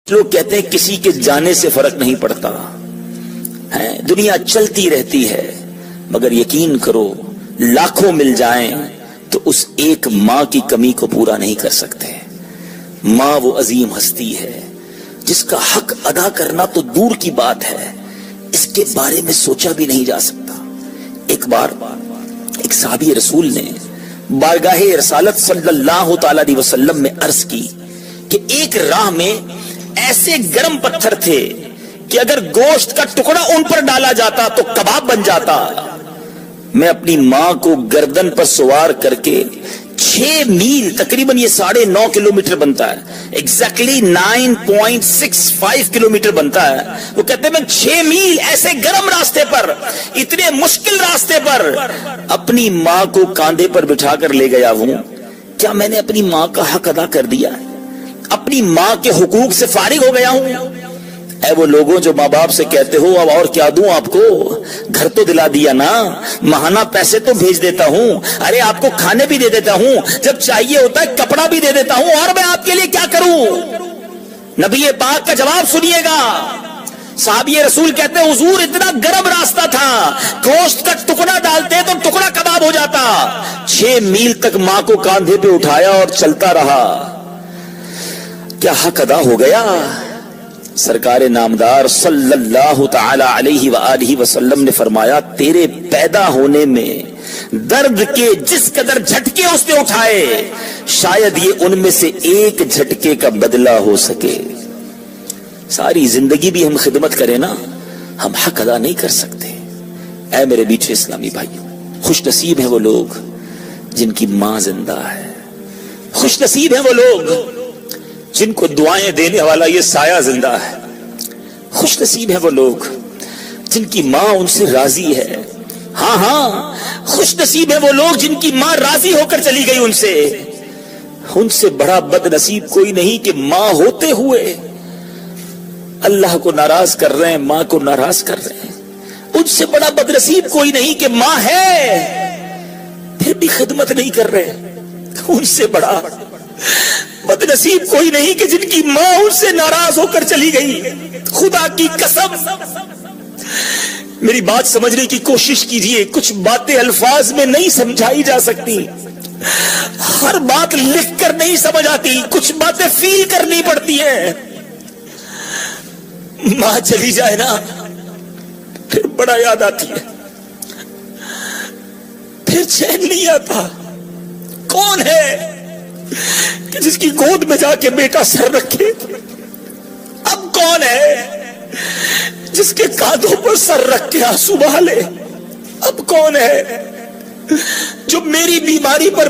لوگ کہتے ہیں کسی کے جانے سے فرق نہیں پڑتا ہے، دنیا چلتی رہتی ہے، مگر یقین کرو لاکھوں مل جائیں تو اس ایک ماں کی کمی کو پورا نہیں کر سکتے۔ ماں وہ عظیم ہستی ہے جس کا حق ادا کرنا تو دور کی بات ہے، اس کے بارے میں سوچا بھی نہیں جا سکتا۔ ایک بار ایک صحابی رسول نے بارگاہ رسالت صلی اللہ تعالی علیہ وسلم میں عرض کی کہ ایک راہ میں ایسے گرم پتھر تھے کہ اگر گوشت کا ٹکڑا ان پر ڈالا جاتا تو کباب بن جاتا۔ میں اپنی ماں کو گردن پر سوار کر کے 6 میل تقریباً یہ 9.5 کلومیٹر بنتا ہے، ایگزیکٹلی 9.65 کلومیٹر بنتا ہے۔ وہ کہتے ہیں میں 6 میل ایسے گرم راستے پر، اتنے مشکل راستے پر اپنی ماں کو کاندھے پر بٹھا کر لے گیا ہوں۔ کیا میں نے اپنی ماں کا حق ادا کر دیا ہے؟ اپنی ماں کے حقوق سے فارغ ہو گیا ہوں؟ اے وہ لوگوں جو ماں باپ سے کہتے ہو اب اور کیا دوں آپ کو، گھر تو دلا دیا نا، ماہانہ پیسے تو بھیج دیتا ہوں، ارے آپ کو کھانے بھی دے دیتا ہوں، جب چاہیے ہوتا ہے کپڑا بھی دے دیتا ہوں، اور میں آپ کے لیے کیا کروں؟ نبی پاک کا جواب سنیے گا۔ صحابی رسول کہتے ہیں حضور اتنا گرم راستہ تھا، گوشت کا ٹکڑا ڈالتے تو ٹکڑا کباب ہو جاتا۔ 6 میل تک ماں کو کاندھے پہ اٹھایا اور چلتا رہا۔ کیا حق ادا ہو گیا؟ سرکار نامدار صلی اللہ تعالی علیہ وآلہ وسلم نے فرمایا تیرے پیدا ہونے میں درد کے جس قدر جھٹکے اس نے اٹھائے، شاید یہ ان میں سے ایک جھٹکے کا بدلہ ہو سکے۔ ساری زندگی بھی ہم خدمت کریں نا، ہم حق ادا نہیں کر سکتے۔ اے میرے میٹھے اسلامی بھائیوں، خوش نصیب ہیں وہ لوگ جن کی ماں زندہ ہے، خوش نصیب ہیں وہ لوگ جن کو دعائیں دینے والا یہ سایہ زندہ ہے، خوش نصیب ہیں وہ لوگ جن کی ماں ان سے راضی ہے۔ ہاں خوش نصیب ہیں وہ لوگ جن کی ماں راضی ہو کر چلی گئی ان سے بڑا بد نصیب کوئی نہیں کہ ماں ہوتے ہوئے اللہ کو ناراض کر رہے ہیں، ماں کو ناراض کر رہے ہیں۔ ان سے بڑا بد نصیب کوئی نہیں کہ ماں ہے پھر بھی خدمت نہیں کر رہے۔ ان سے بڑا بد نصیب کوئی نہیں کہ جن کی ماں ان سے ناراض ہو کر چلی گئی۔ خدا کی قسم میری بات سمجھنے کی کوشش کیجئے، کچھ باتیں الفاظ میں نہیں سمجھائی جا سکتی، ہر بات لکھ کر نہیں سمجھ آتی، کچھ باتیں فیل کرنی پڑتی ہیں۔ ماں چلی جائے نا پھر بڑا یاد آتی ہے، پھر چین نہیں آتا۔ کون ہے کہ جس کی گود میں جا کے بیٹا سر رکھے؟ اب کون ہے جس کے کاندھوں پر سر رکھ کے آنسو بہا لے؟ اب کون ہے جو میری بیماری پر